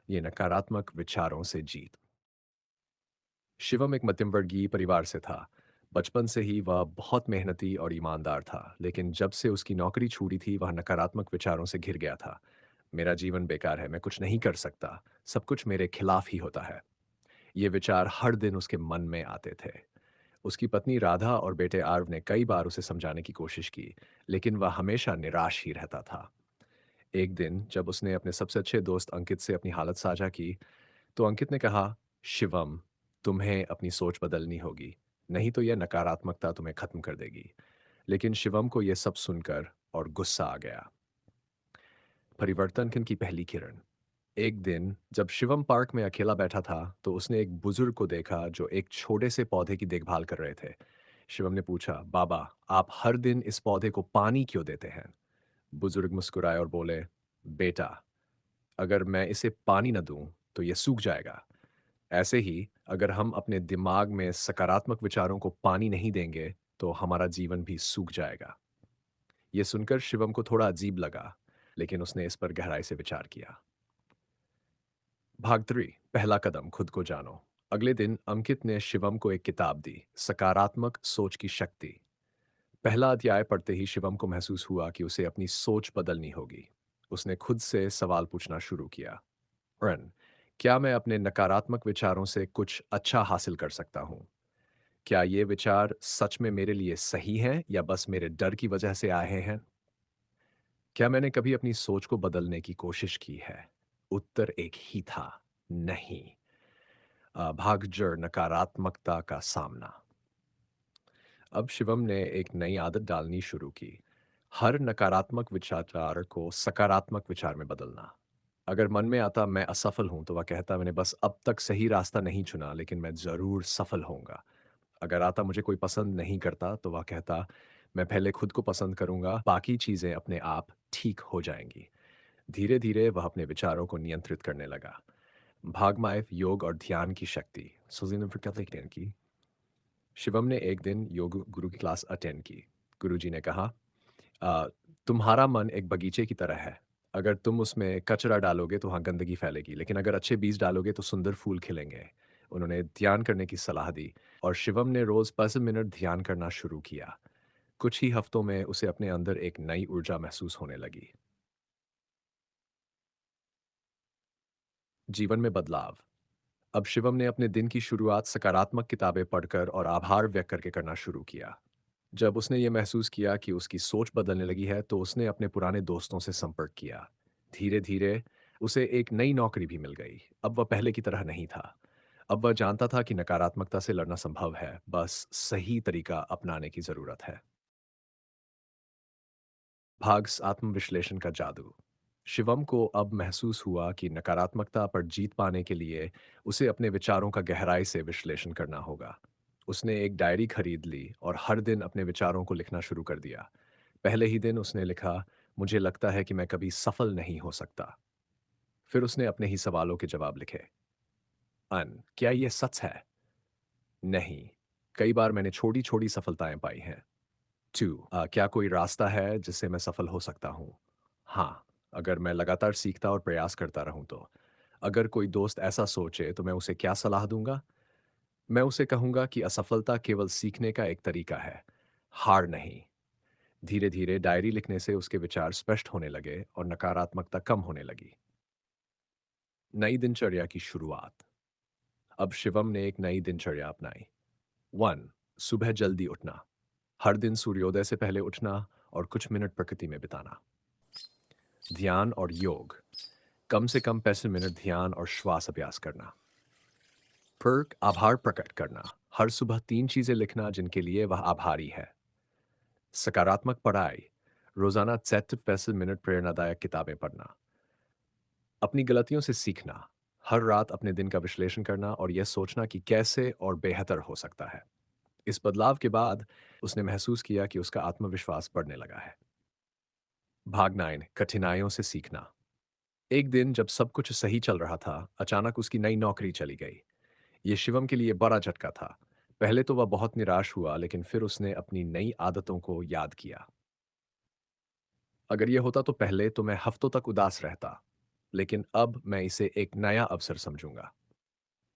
ये नकारात्मक विचारों से जीत। शिवम एक मध्यम वर्गीय परिवार से था। बचपन से ही वह बहुत मेहनती और ईमानदार था, लेकिन जब से उसकी नौकरी छूटी थी, वह नकारात्मक विचारों से घिर गया था। मेरा जीवन बेकार है, मैं कुछ नहीं कर सकता, सब कुछ मेरे खिलाफ ही होता है। ये विचार हर दिन उसके मन में आते थे। उसकी पत्नी राधा और बेटे आर्व ने कई बार उसे समझाने की कोशिश की, लेकिन वह हमेशा निराश ही रहता था। एक दिन जब उसने अपने सबसे अच्छे दोस्त अंकित से अपनी हालत साझा की, तो अंकित ने कहा, शिवम, तुम्हें अपनी सोच बदलनी होगी, नहीं तो यह नकारात्मकता तुम्हें खत्म कर देगी। लेकिन शिवम को यह सब सुनकर और गुस्सा आ गया। परिवर्तन की पहली किरण। एक दिन जब शिवम पार्क में अकेला बैठा था, तो उसने एक बुजुर्ग को देखा जो एक छोटे से पौधे की देखभाल कर रहे थे। शिवम ने पूछा, बाबा, आप हर दिन इस पौधे को पानी क्यों देते हैं? बुजुर्ग मुस्कुराए और बोले, बेटा, अगर मैं इसे पानी न दूं तो यह सूख जाएगा। ऐसे ही अगर हम अपने दिमाग में सकारात्मक विचारों को पानी नहीं देंगे, तो हमारा जीवन भी सूख जाएगा। यह सुनकर शिवम को थोड़ा अजीब लगा, लेकिन उसने इस पर गहराई से विचार किया। भाग 3, पहला कदम खुद को जानो। अगले दिन अंकित ने शिवम को एक किताब दी, सकारात्मक सोच की शक्ति। पहला अध्याय पढ़ते ही शिवम को महसूस हुआ कि उसे अपनी सोच बदलनी होगी। उसने खुद से सवाल पूछना शुरू किया, रन, क्या मैं अपने नकारात्मक विचारों से कुछ अच्छा हासिल कर सकता हूँ? क्या ये विचार सच में मेरे लिए सही हैं या बस मेरे डर की वजह से आए हैं? क्या मैंने कभी अपनी सोच को बदलने की कोशिश की है? उत्तर एक ही था, नहीं। भागजड़ नकारात्मकता का सामना। अब शिवम ने एक नई आदत डालनी शुरू की, हर नकारात्मक विचार को सकारात्मक विचार में बदलना। अगर मन में आता मैं असफल हूं, तो वह कहता मैंने बस अब तक सही रास्ता नहीं चुना, लेकिन मैं जरूर सफल होऊंगा। अगर आता मुझे कोई पसंद नहीं करता, तो वह कहता मैं पहले खुद को पसंद करूंगा, बाकी चीजें अपने आप ठीक हो जाएंगी। धीरे धीरे वह अपने विचारों को नियंत्रित करने लगा। भागमाइफ योग और ध्यान की शक्ति। की शिवम ने एक दिन योग गुरु की क्लास अटेंड की। गुरुजी ने कहा, "आ, तुम्हारा मन एक बगीचे की तरह है। अगर तुम उसमें कचरा डालोगे तो वहाँ गंदगी फैलेगी, लेकिन अगर अच्छे बीज डालोगे तो सुंदर फूल खिलेंगे।" उन्होंने ध्यान करने की सलाह दी और शिवम ने रोज 5 मिनट ध्यान करना शुरू किया। कुछ ही हफ्तों में उसे अपने अंदर एक नई ऊर्जा महसूस होने लगी। जीवन में बदलाव। अब शिवम ने अपने दिन की शुरुआत सकारात्मक किताबें पढ़कर और आभार व्यक्त करके करना शुरू किया। जब उसने ये महसूस किया कि उसकी सोच बदलने लगी है, तो उसने अपने पुराने दोस्तों से संपर्क किया। धीरे-धीरे उसे एक नई नौकरी भी मिल गई। अब वह पहले की तरह नहीं था। अब वह जानता था कि नकारात्मकता से लड़ना संभव है, बस सही तरीका अपनाने की ज़रूरत है। भाग्स आत्मविश्लेषण का जादू। शिवम को अब महसूस हुआ कि नकारात्मकता पर जीत पाने के लिए उसे अपने विचारों का गहराई से विश्लेषण करना होगा। उसने एक डायरी खरीद ली और हर दिन अपने विचारों को लिखना शुरू कर दिया। पहले ही दिन उसने लिखा, मुझे लगता है कि मैं कभी सफल नहीं हो सकता। फिर उसने अपने ही सवालों के जवाब लिखे। क्या ये सच है? नहीं। कई बार मैंने छोटी-छोटी सफलताएं पाई हैं। 2, क्या कोई रास्ता है जिससे मैं सफल हो सकता हूँ? हाँ, अगर मैं लगातार सीखता और प्रयास करता रहूँ तो। अगर कोई दोस्त ऐसा सोचे तो मैं उसे क्या सलाह दूँगा? मैं उसे कहूँगा कि असफलता केवल सीखने का एक तरीका है, हार नहीं। धीरे-धीरे डायरी लिखने से उसके विचार स्पष्ट होने लगे और नकारात्मकता कम होने लगी। नई दिनचर्या की शुरुआत। अब शिवम ने एक नई दिनचर्या अपनाई। 1, सुबह जल्दी उठना। हर दिन सूर्योदय से पहले उठना और कुछ मिनट प्रकृति में बिताना। ध्यान और योग। कम से कम 35 मिनट ध्यान और श्वास अभ्यास करना। फिर आभार प्रकट करना। हर सुबह 3 चीजें लिखना जिनके लिए वह आभारी है। सकारात्मक पढ़ाई। रोजाना 7 मिनट प्रेरणादायक किताबें पढ़ना। अपनी गलतियों से सीखना। हर रात अपने दिन का विश्लेषण करना और यह सोचना कि कैसे और बेहतर हो सकता है। इस बदलाव के बाद उसने महसूस किया कि उसका आत्मविश्वास बढ़ने लगा है। भाग 9, कठिनाइयों से सीखना। एक दिन जब सब कुछ सही चल रहा था, अचानक उसकी नई नौकरी चली गई। ये शिवम के लिए बड़ा झटका था। पहले तो वह बहुत निराश हुआ, लेकिन फिर उसने अपनी नई आदतों को याद किया। अगर ये होता तो पहले तो मैं हफ्तों तक उदास रहता। लेकिन अब मैं इसे एक नया अवसर समझूंगा।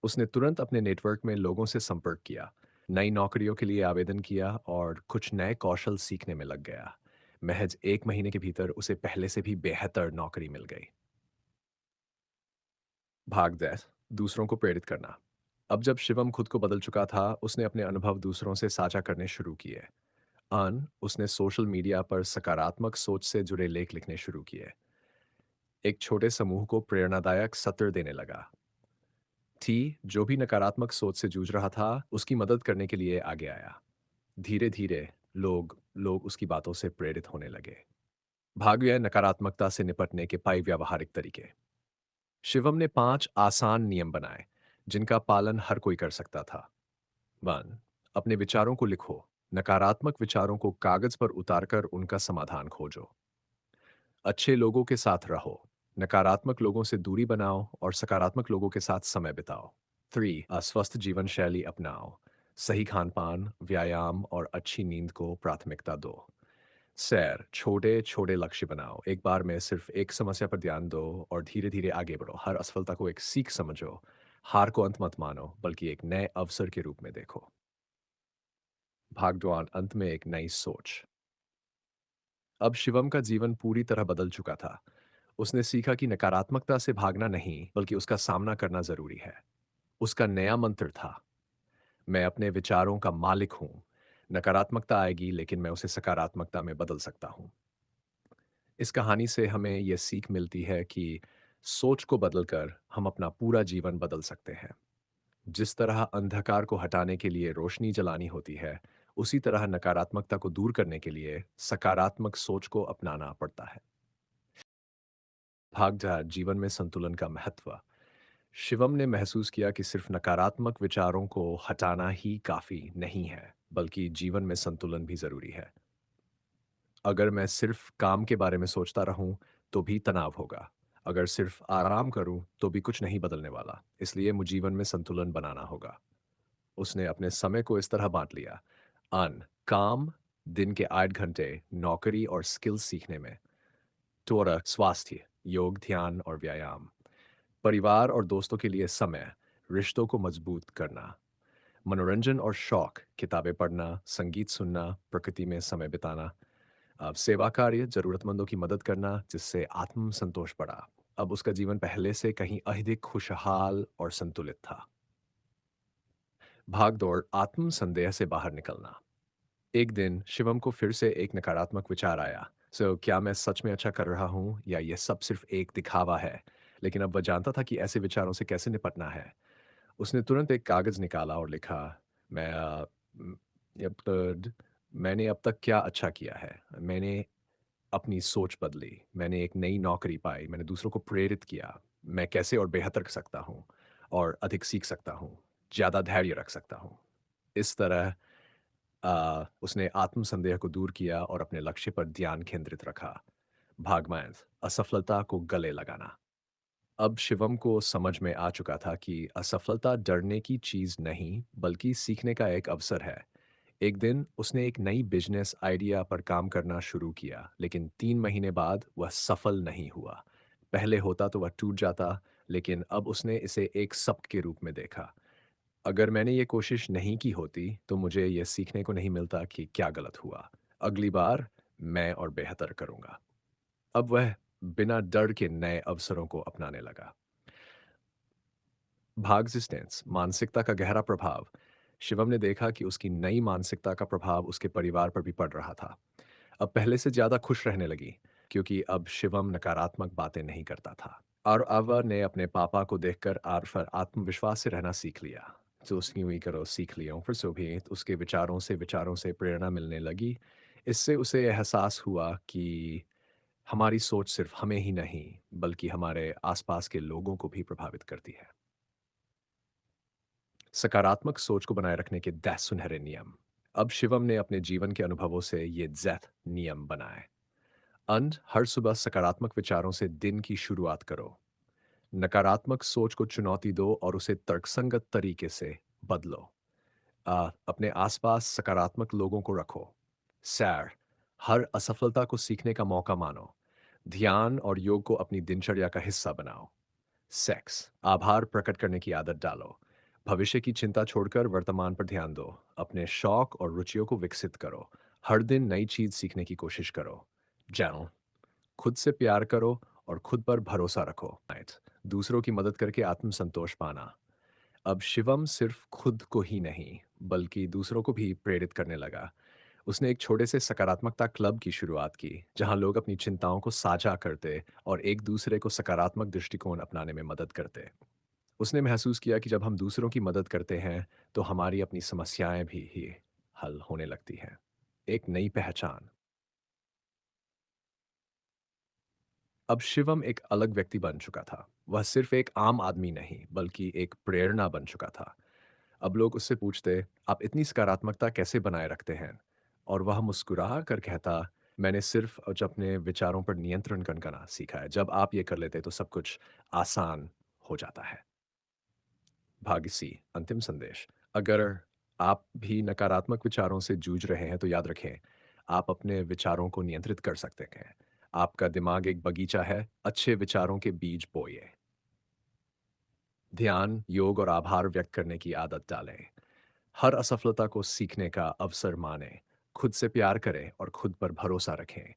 उसने तुरंत अपने नेटवर्क में लोगों से संपर्क किया, नई नौकरियों के लिए आवेदन किया और कुछ नए कौशल सीखने में लग गया। महज 1 महीने के भीतर उसे पहले से भी बेहतर नौकरी मिल गई। भाग दैट दूसरों को प्रेरित करना। अब जब शिवम खुद को बदल चुका था, उसने अपने अनुभव दूसरों से साझा करने शुरू किए। उसने सोशल मीडिया पर सकारात्मक सोच से जुड़े लेख लिखने शुरू किए। एक छोटे समूह को प्रेरणादायक सत्र देने लगा। थी जो भी नकारात्मक सोच से जूझ रहा था, उसकी मदद करने के लिए आगे आया। धीरे धीरे लोग लोग उसकी बातों से प्रेरित होने लगे। भाग्य या नकारात्मकता से निपटने के 5 व्यावहारिक तरीके। शिवम ने 5 आसान नियम बनाए जिनका पालन हर कोई कर सकता था। 1, अपने विचारों को लिखो। नकारात्मक विचारों को कागज पर उतारकर उनका समाधान खोजो। अच्छे लोगों के साथ रहो। नकारात्मक लोगों से दूरी बनाओ और सकारात्मक लोगों के साथ समय बिताओ। 3, अस्वस्थ जीवन शैली अपनाओ। सही खान-पान, व्यायाम और अच्छी नींद को प्राथमिकता दो। सैर, छोटे-छोटे लक्ष्य बनाओ। एक बार में सिर्फ एक समस्या पर ध्यान दो और धीरे-धीरे आगे बढ़ो। हर असफलता को एक सीख समझो। हार को अंत मत मानो, बल्कि एक नए अवसर के रूप में देखो। भागदौड़ अंत में एक नई सोच। अब शिवम का जीवन पूरी तरह बदल चुका था। उसने सीखा कि नकारात्मकता से भागना नहीं, बल्कि उसका सामना करना जरूरी है। उसका नया मंत्र था, मैं अपने विचारों का मालिक हूं। नकारात्मकता आएगी, लेकिन मैं उसे सकारात्मकता में बदल सकता हूं। इस कहानी से हमें यह सीख मिलती है कि सोच को बदलकर हम अपना पूरा जीवन बदल सकते हैं। जिस तरह अंधकार को हटाने के लिए रोशनी जलानी होती है, उसी तरह नकारात्मकता को दूर करने के लिए सकारात्मक सोच को अपनाना पड़ता है। भागजा जीवन में संतुलन का महत्व। शिवम ने महसूस किया कि सिर्फ नकारात्मक विचारों को हटाना ही काफी नहीं है, बल्कि जीवन में संतुलन भी जरूरी है। अगर मैं सिर्फ काम के बारे में सोचता रहूं, तो भी तनाव होगा। अगर सिर्फ आराम करूं, तो भी कुछ नहीं बदलने वाला। इसलिए मुझे जीवन में संतुलन बनाना होगा। उसने अपने समय को इस तरह बांट लिया। काम, दिन के 8 घंटे नौकरी और स्किल्स सीखने में। टोरा स्वास्थ्य, योग, ध्यान और व्यायाम। परिवार और दोस्तों के लिए समय, रिश्तों को मजबूत करना। मनोरंजन और शौक, किताबें पढ़ना, संगीत सुनना, प्रकृति में समय बिताना। अब सेवा कार्य, जरूरतमंदों की मदद करना, जिससे आत्म संतोष बढ़ा। अब उसका जीवन पहले से कहीं अधिक खुशहाल और संतुलित था। भाग दौड़ आत्म संदेह से बाहर निकलना। एक दिन शिवम को फिर से एक नकारात्मक विचार आया। क्या मैं सच में अच्छा कर रहा हूँ या ये सब सिर्फ एक दिखावा है? लेकिन अब वह जानता था कि ऐसे विचारों से कैसे निपटना है। उसने तुरंत एक कागज निकाला और लिखा, मैं म, मैंने अब तक क्या अच्छा किया है। मैंने अपनी सोच बदली, मैंने एक नई नौकरी पाई, मैंने दूसरों को प्रेरित किया। मैं कैसे और बेहतर कर सकता हूँ, और अधिक सीख सकता हूँ, ज़्यादा धैर्य रख सकता हूँ। इस तरह उसने आत्मसंदेह को दूर किया और अपने लक्ष्य पर ध्यान केंद्रित रखा। भागमांस, असफलता को गले लगाना। अब शिवम को समझ में आ चुका था कि असफलता डरने की चीज नहीं, बल्कि सीखने का एक अवसर है। एक दिन उसने एक नई बिजनेस आइडिया पर काम करना शुरू किया, लेकिन 3 महीने बाद वह सफल नहीं हुआ। पहले होता तो वह टूट जाता, लेकिन अब उसने इसे एक सबक के रूप में देखा। अगर मैंने ये कोशिश नहीं की होती, तो मुझे ये सीखने को नहीं मिलता कि क्या गलत हुआ। अगली बार मैं और बेहतर करूंगा। अब वह बिना डर के नए अवसरों को अपनाने लगा। भागजिस्टेंस, मानसिकता का गहरा प्रभाव। शिवम ने देखा कि उसकी नई मानसिकता का प्रभाव उसके परिवार पर भी पड़ रहा था। अब पहले से ज्यादा खुश रहने लगी, क्योंकि अब शिवम नकारात्मक बातें नहीं करता था। और अवर ने अपने पापा को देखकर आर आत्मविश्वास से रहना सीख लिया। तो उसकी हुई करो सीख लिया फिर सो भी उसके विचारों से प्रेरणा मिलने लगी। इससे उसे एहसास हुआ कि हमारी सोच सिर्फ हमें ही नहीं, बल्कि हमारे आसपास के लोगों को भी प्रभावित करती है। सकारात्मक सोच को बनाए रखने के 10 सुनहरे नियम। अब शिवम ने अपने जीवन के अनुभवों से ये 10 नियम बनाए। हर सुबह सकारात्मक विचारों से दिन की शुरुआत करो। नकारात्मक सोच को चुनौती दो और उसे तर्कसंगत तरीके से बदलो। अपने आसपास सकारात्मक लोगों को रखो। सैर, हर असफलता को सीखने का मौका मानो। ध्यान और योग को अपनी दिनचर्या का हिस्सा बनाओ। सेक्स, आभार प्रकट करने की आदत डालो। भविष्य की चिंता छोड़कर वर्तमान पर ध्यान दो। अपने शौक और रुचियों को विकसित करो। हर दिन नई चीज सीखने की कोशिश करो। जर्नल, खुद से प्यार करो और खुद पर भरोसा रखो। दूसरों की मदद करके आत्मसंतोष पाना। अब शिवम सिर्फ खुद को ही नहीं, बल्कि दूसरों को भी प्रेरित करने लगा। उसने एक छोटे से सकारात्मकता क्लब की शुरुआत की, जहां लोग अपनी चिंताओं को साझा करते और एक दूसरे को सकारात्मक दृष्टिकोण अपनाने में मदद करते। उसने महसूस किया कि जब हम दूसरों की मदद करते हैं, तो हमारी अपनी समस्याएं भी ही हल होने लगती हैं। एक नई पहचान। अब शिवम एक अलग व्यक्ति बन चुका था। वह सिर्फ एक आम आदमी नहीं, बल्कि एक प्रेरणा बन चुका था। अब लोग उससे पूछते, आप इतनी सकारात्मकता कैसे बनाए रखते हैं? और वह मुस्कुरा कर कहता, मैंने सिर्फ अपने विचारों पर नियंत्रण करना सीखा है। जब आप ये कर लेते हैं, तो सब कुछ आसान हो जाता है। भाग सी, अंतिम संदेश। अगर आप भी नकारात्मक विचारों से जूझ रहे हैं, तो याद रखें, आप अपने विचारों को नियंत्रित कर सकते हैं। आपका दिमाग एक बगीचा है, अच्छे विचारों के बीज बोइए। ध्यान, योग और आभार व्यक्त करने की आदत डालें। हर असफलता को सीखने का अवसर मानें। खुद से प्यार करें और खुद पर भरोसा रखें।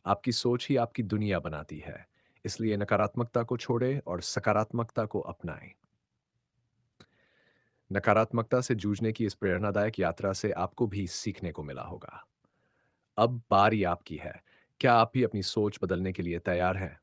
आपकी सोच ही आपकी दुनिया बनाती है। इसलिए नकारात्मकता को छोड़ें और सकारात्मकता को अपनाएं। नकारात्मकता से जूझने की इस प्रेरणादायक यात्रा से आपको भी सीखने को मिला होगा। अब बारी आपकी है। क्या आप भी अपनी सोच बदलने के लिए तैयार हैं?